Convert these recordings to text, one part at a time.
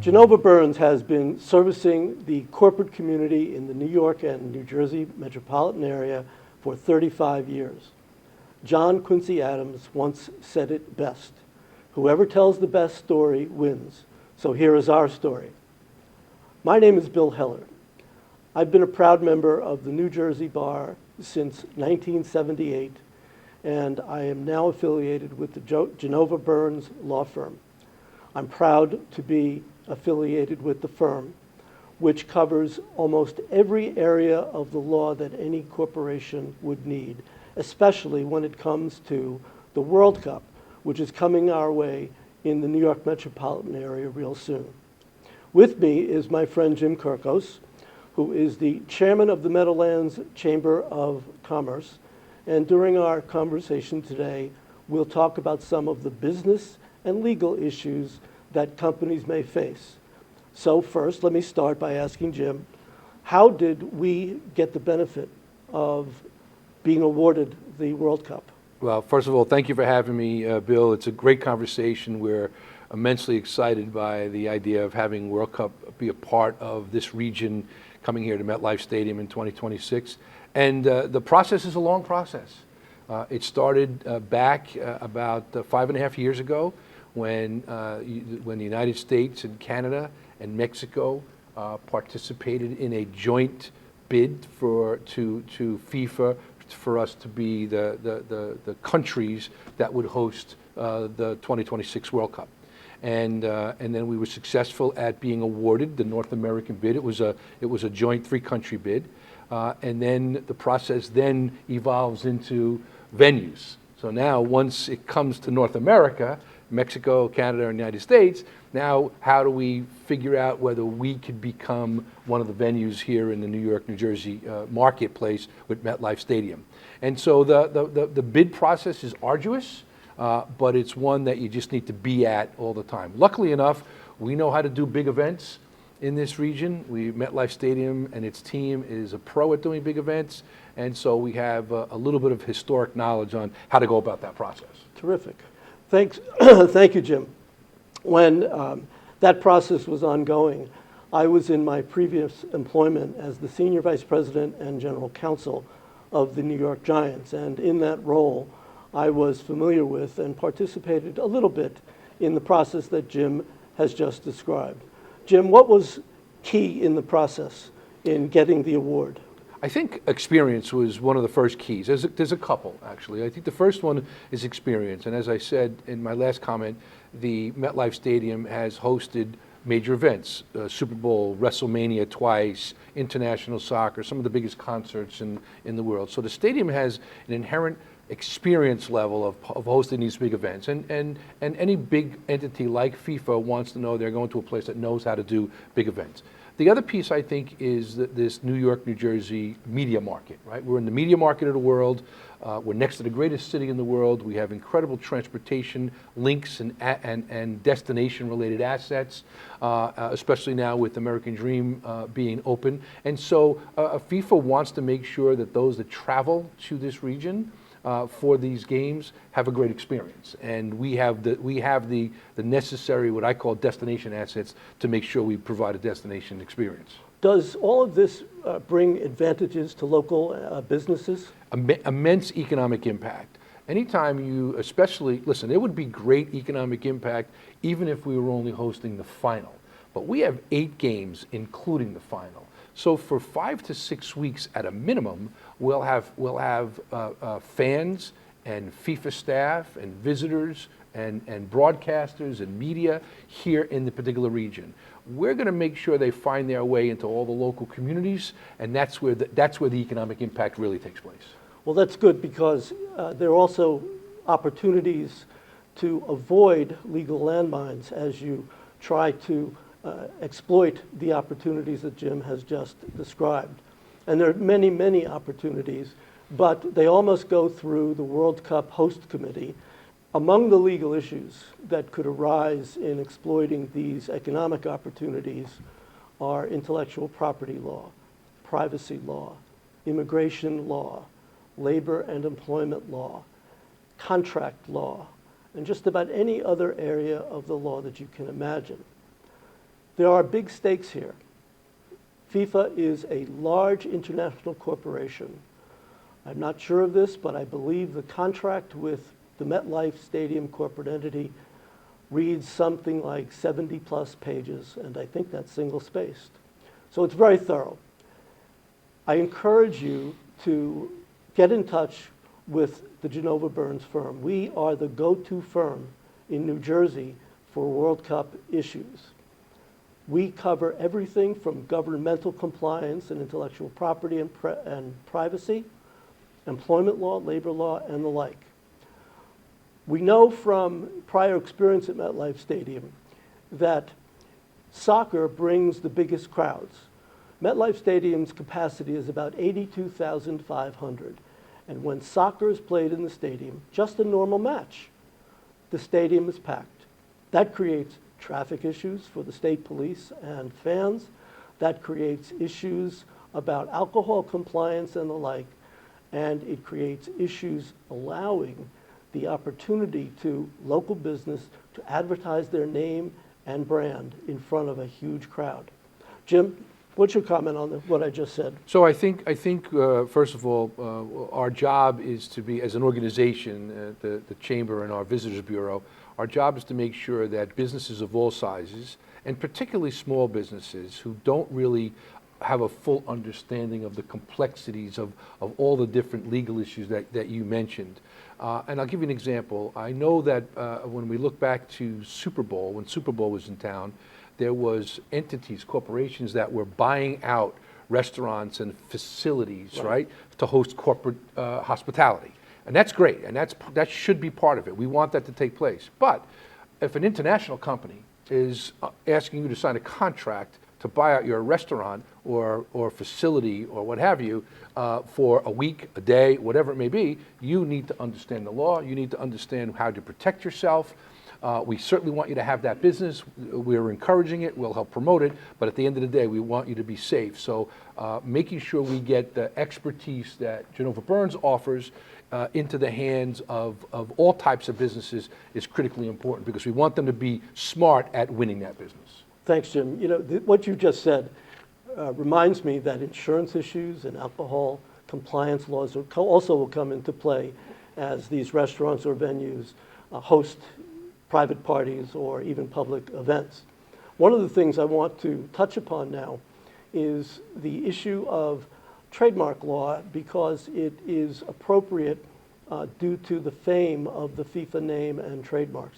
Genova Burns has been servicing the corporate community in the New York and New Jersey metropolitan area for 35 years. John Quincy Adams once said it best: "Whoever tells the best story wins." So here is our story. My name is Bill Heller. I've been a proud member of the New Jersey Bar since 1978, and I am now affiliated with the Genova Burns law firm. I'm proud to be affiliated with the firm, which covers almost every area of the law that any corporation would need, especially when it comes to the World Cup, which is coming our way in the New York metropolitan area real soon. With me is my friend Jim Kirkos, who is the chairman of the Meadowlands Chamber of Commerce. And during our conversation today, we'll talk about some of the business and legal issues that companies may face. So first, let me start by asking Jim, how did we get the benefit of being awarded the World Cup? Well, first of all, thank you for having me, Bill. It's a great conversation. We're immensely excited by the idea of having World Cup be a part of this region coming here to MetLife Stadium in 2026. And the process is a long process. It started back about 5.5 years ago when the United States and Canada and Mexico participated in a joint bid to FIFA for us to be the countries that would host the 2026 World Cup. And then we were successful at being awarded the North American bid. It was a joint 3-country bid. And then the process then evolves into venues. So now once it comes to North America, Mexico, Canada, and the United States, now how do we figure out whether we could become one of the venues here in the New York, New Jersey marketplace with MetLife Stadium? And so the bid process is arduous, but it's one that you just need to be at all the time. Luckily enough, we know how to do big events in this region. MetLife Stadium and its team is a pro at doing big events, and so we have a little bit of historic knowledge on how to go about that process. Terrific. Thanks. Thank you, Jim. When that process was ongoing, I was in my previous employment as the Senior Vice President and General Counsel of the New York Giants, and in that role, I was familiar with and participated a little bit in the process that Jim has just described. Jim, what was key in the process in getting the award? I think experience was one of the first keys. There's a couple, actually. I think the first one is experience. And as I said in my last comment, the MetLife Stadium has hosted major events, Super Bowl, WrestleMania twice, international soccer, some of the biggest concerts in the world. So the stadium has an inherent experience level of hosting these big events. And any big entity like FIFA wants to know they're going to a place that knows how to do big events. The other piece, I think, is this New York, New Jersey media market, right? We're in the media market of the world. We're next to the greatest city in the world. We have incredible transportation links and destination-related assets, especially now with American Dream being open. And so FIFA wants to make sure that those that travel to this region for these games have a great experience, and we have the necessary, what I call destination assets, to make sure we provide a destination experience. Does all of this bring advantages to local businesses? Immense economic impact. Anytime listen, it would be great economic impact even if we were only hosting the final, but we have 8 games including the final. So for 5 to 6 weeks at a minimum, we'll have fans and FIFA staff and visitors and broadcasters and media here in the particular region. We're going to make sure they find their way into all the local communities, and that's where the economic impact really takes place. Well, that's good, because there are also opportunities to avoid legal landmines as you try to exploit the opportunities that Jim has just described. And there are many, many opportunities, but they almost go through the World Cup host committee. Among the legal issues that could arise in exploiting these economic opportunities are intellectual property law, privacy law, immigration law, labor and employment law, contract law, and just about any other area of the law that you can imagine. There are big stakes here. FIFA is a large international corporation. I'm not sure of this, but I believe the contract with the MetLife Stadium corporate entity reads something like 70-plus pages, and I think that's single-spaced. So it's very thorough. I encourage you to get in touch with the Genova Burns firm. We are the go-to firm in New Jersey for World Cup issues. We cover everything from governmental compliance and intellectual property and privacy, employment law, labor law, and the like. We know from prior experience at MetLife Stadium that soccer brings the biggest crowds. MetLife Stadium's capacity is about 82,500. And when soccer is played in the stadium, just a normal match, the stadium is packed. That creates traffic issues for the state police and fans. That creates issues about alcohol compliance and the like. And it creates issues allowing the opportunity to local business to advertise their name and brand in front of a huge crowd. Jim, what's your comment on what I just said? So I think first of all, our job is to be, as an organization, the Chamber and our Visitors Bureau, our job is to make sure that businesses of all sizes, and particularly small businesses who don't really have a full understanding of the complexities of all the different legal issues that you mentioned. And I'll give you an example. I know that when we look back to Super Bowl, when Super Bowl was in town, there was entities, corporations that were buying out restaurants and facilities, right, to host corporate hospitality. And that's great, and that should be part of it. We want that to take place. But if an international company is asking you to sign a contract to buy out your restaurant or facility or what have you for a week, a day, whatever it may be, you need to understand the law. You need to understand how to protect yourself. We certainly want you to have that business. We're encouraging it. We'll help promote it. But at the end of the day, we want you to be safe. So making sure we get the expertise that Genova Burns offers into the hands of all types of businesses is critically important, because we want them to be smart at winning that business. Thanks, Jim. You know, what you just said reminds me that insurance issues and alcohol compliance laws also will come into play as these restaurants or venues host private parties or even public events. One of the things I want to touch upon now is the issue of trademark law, because it is appropriate due to the fame of the FIFA name and trademarks.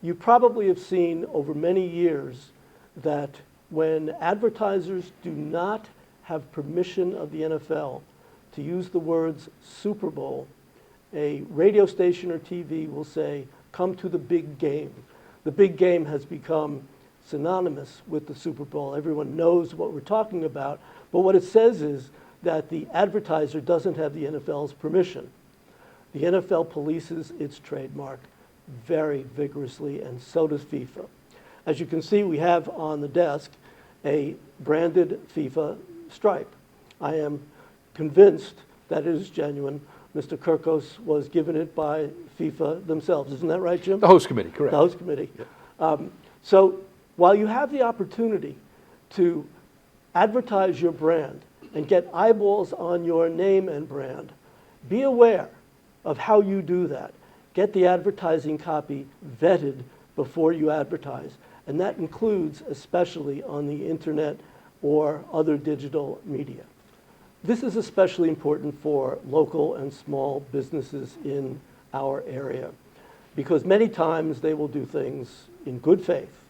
You probably have seen over many years that when advertisers do not have permission of the NFL to use the words Super Bowl, a radio station or TV will say, "Come to the big game." The big game has become synonymous with the Super Bowl. Everyone knows what we're talking about, but what it says is that the advertiser doesn't have the NFL's permission. The NFL polices its trademark very vigorously, and so does FIFA. As you can see, we have on the desk a branded FIFA stripe. I am convinced that it is genuine. Mr. Kirkos was given it by FIFA themselves. Isn't that right, Jim? The host committee, correct. The host committee. Yep. So while you have the opportunity to advertise your brand and get eyeballs on your name and brand, be aware of how you do that. Get the advertising copy vetted before you advertise, and that includes especially on the internet or other digital media. This is especially important for local and small businesses in our area, because many times they will do things in good faith,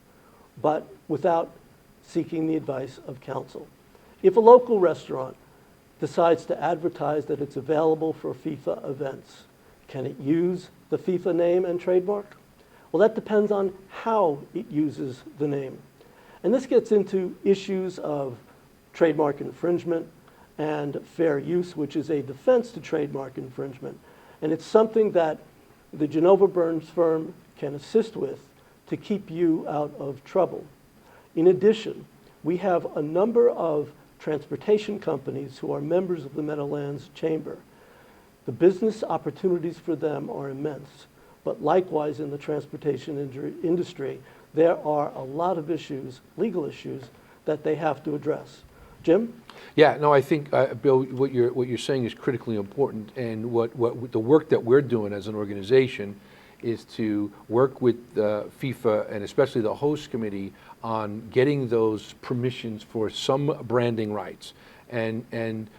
but without seeking the advice of counsel. If a local restaurant decides to advertise that it's available for FIFA events, can it use the FIFA name and trademark? Well, that depends on how it uses the name. And this gets into issues of trademark infringement and fair use, which is a defense to trademark infringement. And it's something that the Genova Burns firm can assist with to keep you out of trouble. In addition, we have a number of transportation companies who are members of the Meadowlands Chamber. The business opportunities for them are immense. but likewise in the transportation industry, there are a lot of issues, legal issues, that they have to address. Jim? Yeah, no, I think, Bill, what you're saying is critically important, and what the work that we're doing as an organization is to work with FIFA and especially the host committee on getting those permissions for some branding rights, and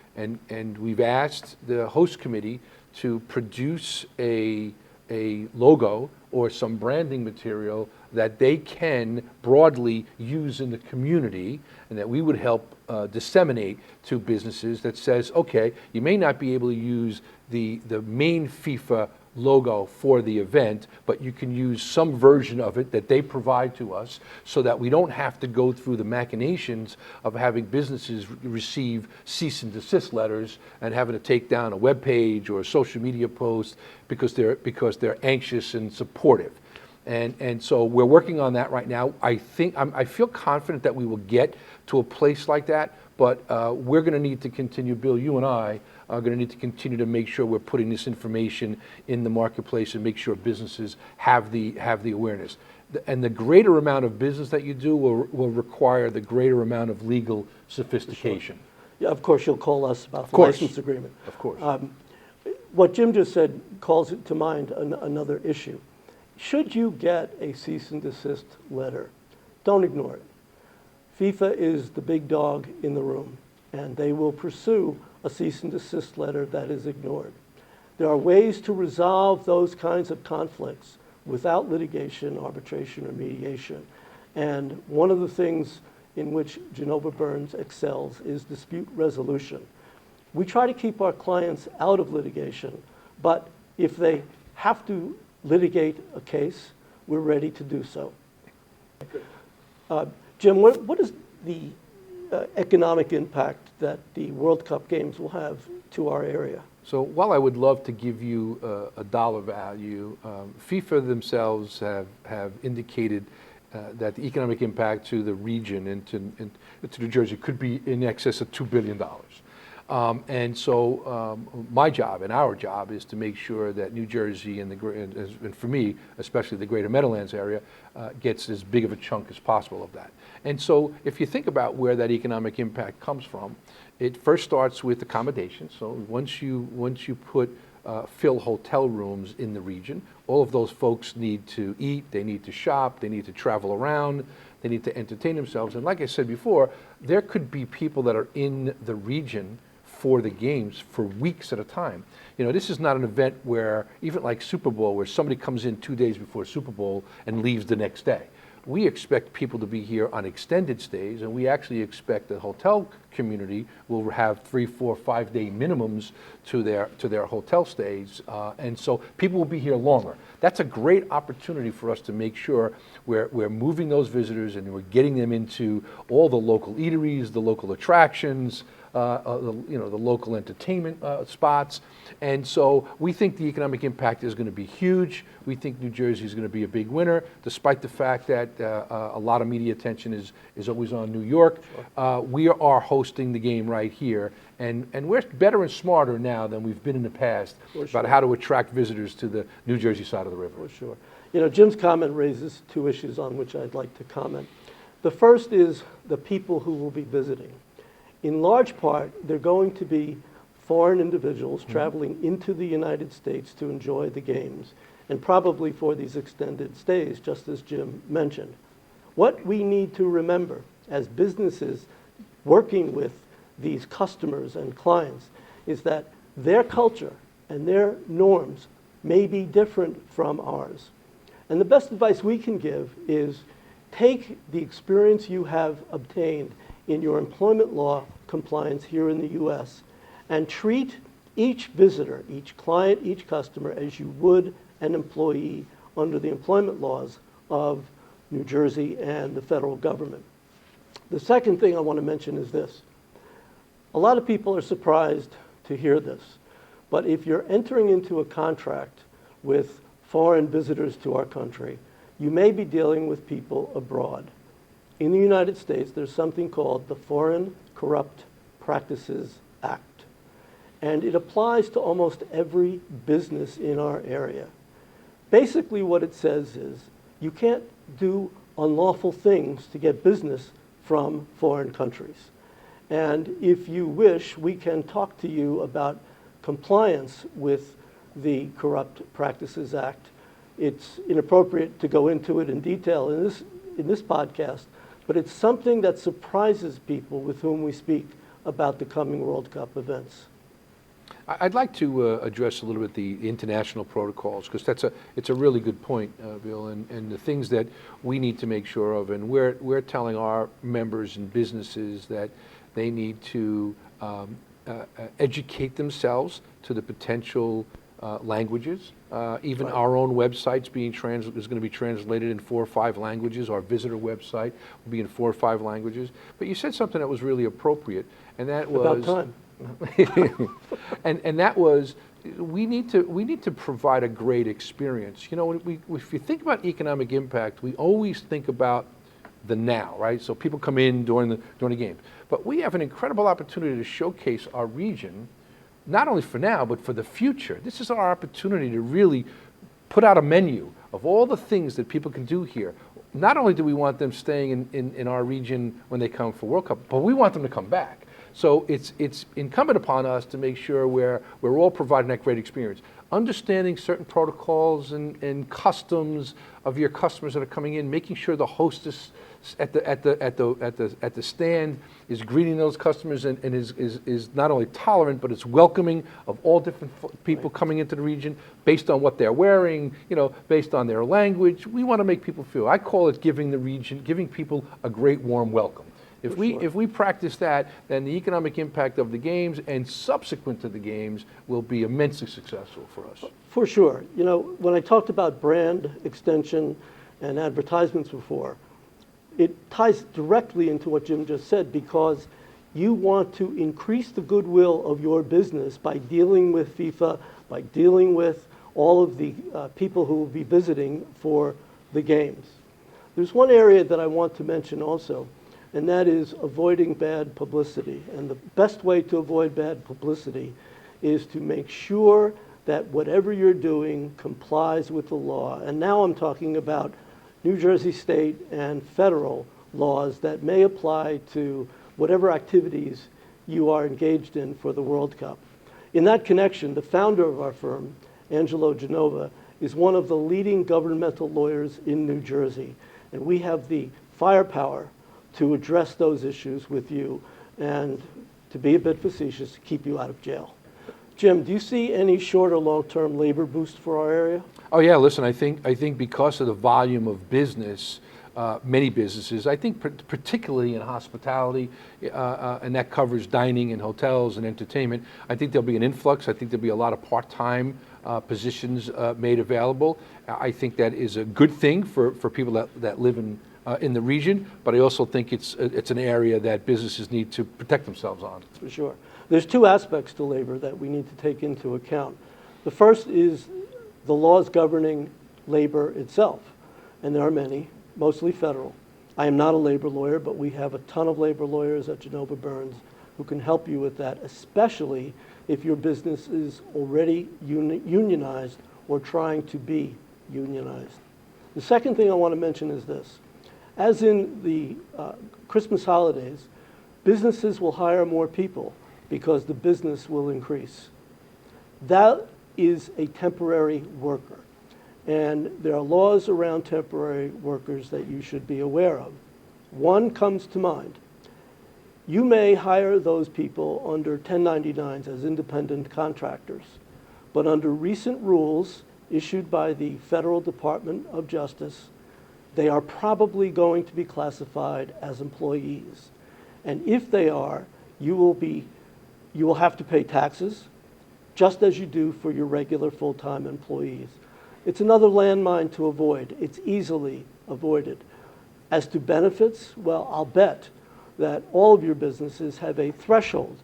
we've asked the host committee to produce a logo or some branding material that they can broadly use in the community, and that we would help disseminate to businesses that says, okay, you may not be able to use the main FIFA logo for the event, but you can use some version of it that they provide to us, so that we don't have to go through the machinations of having businesses receive cease and desist letters and having to take down a web page or a social media post because they're anxious and supportive. And so we're working on that right now. I feel confident that we will get to a place like that, but we're going to need to continue, Bill, you and I are going to need to continue to make sure we're putting this information in the marketplace and make sure businesses have the awareness. And the greater amount of business that you do will require the greater amount of legal sophistication. Sure. Yeah, of course, you'll call us about the license agreement. Of course. What Jim just said calls to mind another issue. Should you get a cease and desist letter, don't ignore it. FIFA is the big dog in the room, and they will pursue a cease and desist letter that is ignored. There are ways to resolve those kinds of conflicts without litigation, arbitration, or mediation. And one of the things in which Genova Burns excels is dispute resolution. We try to keep our clients out of litigation, but if they have to litigate a case, we're ready to do so. Jim, what is the economic impact that the World Cup games will have to our area? So while I would love to give you a dollar value, FIFA themselves have indicated that the economic impact to the region and to New Jersey could be in excess of $2 billion. And so my job and our job is to make sure that New Jersey and for me, especially the greater Meadowlands area, gets as big of a chunk as possible of that. And so if you think about where that economic impact comes from, it first starts with accommodation. So once you fill hotel rooms in the region, all of those folks need to eat, they need to shop, they need to travel around, they need to entertain themselves. And like I said before, there could be people that are in the region for the games for weeks at a time. You know, this is not an event where, even like Super Bowl, where somebody comes in 2 days before Super Bowl and leaves the next day. We expect people to be here on extended stays, and we actually expect the hotel community will have 3, 4, 5 day minimums to their hotel stays, and so people will be here longer. That's a great opportunity for us to make sure we're moving those visitors and we're getting them into all the local eateries, the local attractions, the local entertainment spots. And so we think the economic impact is going to be huge. We think New Jersey is going to be a big winner, despite the fact that a lot of media attention is always on New York. Sure. We are hosting the game right here, and we're better and smarter now than we've been in the past about how to attract visitors to the New Jersey side of the river. For sure. You know, Jim's comment raises two issues on which I'd like to comment. The first is the people who will be visiting. In large part, they're going to be foreign individuals traveling into the United States to enjoy the games, and probably for these extended stays, just as Jim mentioned. What we need to remember as businesses working with these customers and clients is that their culture and their norms may be different from ours. And the best advice we can give is take the experience you have obtained in your employment law compliance here in the U.S. and treat each visitor, each client, each customer as you would an employee under the employment laws of New Jersey and the federal government. The second thing I want to mention is this. A lot of people are surprised to hear this, but if you're entering into a contract with foreign visitors to our country, you may be dealing with people abroad. In the United States, there's something called the Foreign Corrupt Practices Act, and it applies to almost every business in our area. Basically what it says is you can't do unlawful things to get business from foreign countries. And if you wish, we can talk to you about compliance with the Corrupt Practices Act. It's inappropriate to go into it in detail in this podcast, but it's something that surprises people with whom we speak about the coming World Cup events. I'd like to address a little bit the international protocols, because it's a really good point, Bill, and the things that we need to make sure of. And we're telling our members and businesses that they need to educate themselves to the potential languages. Even our own website's is going to be translated in 4 or 5 languages. Our visitor website will be in 4 or 5 languages. But you said something that was really appropriate, and that was About time. and that was, we need to provide a great experience. You know, if you think about economic impact, we always think about the now, right? So people come in during the games, but we have an incredible opportunity to showcase our region, not only for now but for the future. This is our opportunity to really put out a menu of all the things that people can do here. Not only do we want them staying in our region when they come for World Cup, but we want them to come back. So it's incumbent upon us to make sure we're all providing that great experience. Understanding certain protocols and customs of your customers that are coming in, making sure the hostess at the stand is greeting those customers and is not only tolerant, but it's welcoming of all different people coming into the region based on what they're wearing, you know, based on their language. We want to make people feel, I call it giving people a great warm welcome. If we practice that, then the economic impact of the games and subsequent to the games will be immensely successful for us. For sure. You know, when I talked about brand extension and advertisements before, it ties directly into what Jim just said, because you want to increase the goodwill of your business by dealing with FIFA, by dealing with all of the people who will be visiting for the games. There's one area that I want to mention also, and that is avoiding bad publicity. And the best way to avoid bad publicity is to make sure that whatever you're doing complies with the law. And now I'm talking about New Jersey state and federal laws that may apply to whatever activities you are engaged in for the World Cup. In that connection, the founder of our firm, Angelo Genova, is one of the leading governmental lawyers in New Jersey. And we have the firepower to address those issues with you and, to be a bit facetious, to keep you out of jail. Jim, do you see any short or long-term labor boost for our area? Oh yeah, listen, I think because of the volume of business, many businesses, I think particularly in hospitality, and that covers dining and hotels and entertainment, I think there'll be an influx. I think there'll be a lot of part-time positions made available. I think that is a good thing for people that live in the region, but I also think it's an area that businesses need to protect themselves on. For sure. There's 2 aspects to labor that we need to take into account. The first is the laws governing labor itself, and there are many, mostly federal. I am not a labor lawyer, but we have a ton of labor lawyers at Genova Burns who can help you with that, especially if your business is already unionized or trying to be unionized. The second thing I want to mention is this. As in the Christmas holidays, businesses will hire more people because the business will increase. That is a temporary worker. And there are laws around temporary workers that you should be aware of. One comes to mind. You may hire those people under 1099s as independent contractors, but under recent rules issued by the Federal Department of Justice, they are probably going to be classified as employees. And if they are, you will have to pay taxes, just as you do for your regular full-time employees. It's another landmine to avoid. It's easily avoided. As to benefits, well, I'll bet that all of your businesses have a threshold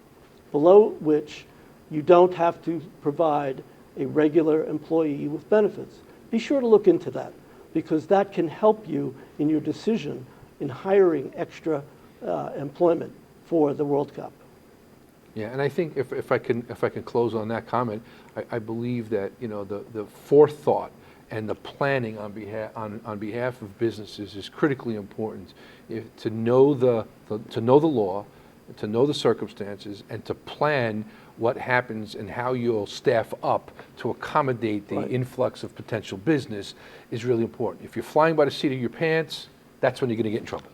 below which you don't have to provide a regular employee with benefits. Be sure to look into that, because that can help you in your decision in hiring extra employment for the World Cup. Yeah, and I think if I can close on that comment, I believe that, you know, the forethought and the planning on behalf of businesses is critically important. To know the law, to know the circumstances, and to plan what happens and how you'll staff up to accommodate the Right. influx of potential business is really important. If you're flying by the seat of your pants, that's when you're going to get in trouble.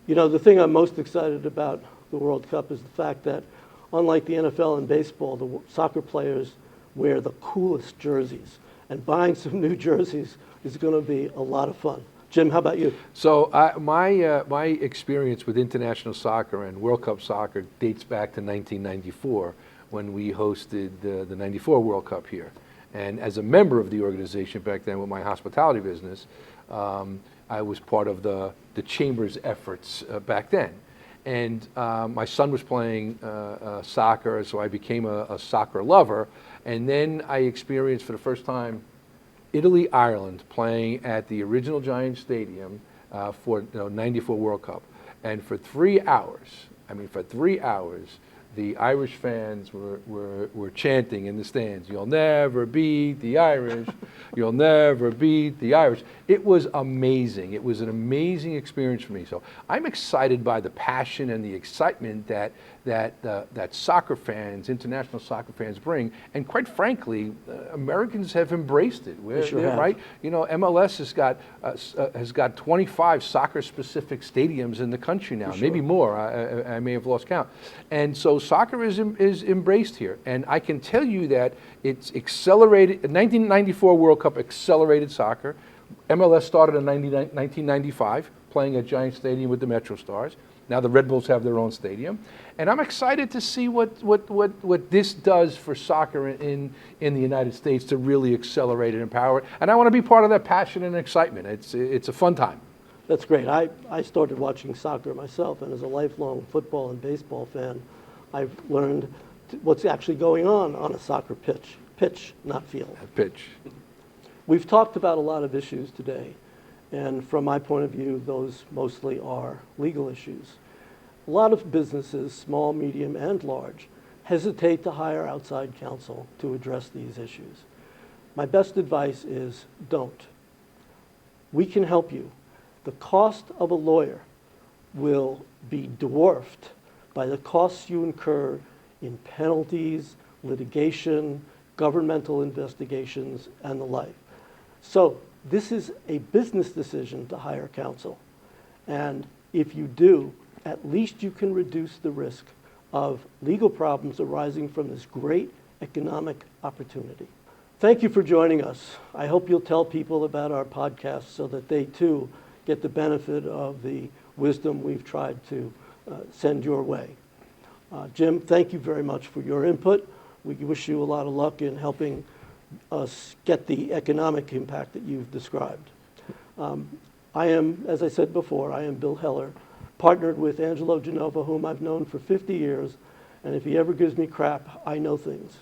You know, the thing I'm most excited about the World Cup is the fact that, unlike the NFL and baseball, the soccer players wear the coolest jerseys. And buying some new jerseys is going to be a lot of fun. Jim, how about you? So my experience with international soccer and World Cup soccer dates back to 1994 when we hosted the 94 World Cup here. And as a member of the organization back then with my hospitality business, I was part of the Chamber's efforts back then. And my son was playing soccer, so I became a soccer lover. And then I experienced for the first time Italy, Ireland playing at the original Giant Stadium for 94 World Cup. And for 3 hours, the Irish fans were chanting in the stands, "You'll never beat the Irish, you'll never beat the Irish." It was amazing. It was an amazing experience for me. So I'm excited by the passion and the excitement that soccer fans, international soccer fans bring. And quite frankly, Americans have embraced it. They sure have. Right? You know, MLS has got 25 soccer-specific stadiums in the country now, Sure. maybe more. I may have lost count. And so soccer is embraced here. And I can tell you that it's accelerated. 1994 World Cup accelerated soccer. MLS started in 1995, playing at Giant Stadium with the Metro Stars. Now the Red Bulls have their own stadium. And I'm excited to see what this does for soccer in the United States to really accelerate and empower it. And I want to be part of that passion and excitement. It's a fun time. That's great. I started watching soccer myself, and as a lifelong football and baseball fan, I've learned what's actually going on a soccer pitch. Pitch, not field. Pitch. We've talked about a lot of issues today, and from my point of view, those mostly are legal issues. A lot of businesses, small, medium, and large, hesitate to hire outside counsel to address these issues. My best advice is don't. We can help you. The cost of a lawyer will be dwarfed by the costs you incur in penalties, litigation, governmental investigations, and the like. So this is a business decision to hire counsel. And if you do, at least you can reduce the risk of legal problems arising from this great economic opportunity. Thank you for joining us. I hope you'll tell people about our podcast so that they too get the benefit of the wisdom we've tried to send your way. Jim, thank you very much for your input. We wish you a lot of luck in helping us get the economic impact that you've described. I am, as I said before, I am Bill Heller, partnered with Angelo Genova, whom I've known for 50 years, and if he ever gives me crap, I know things.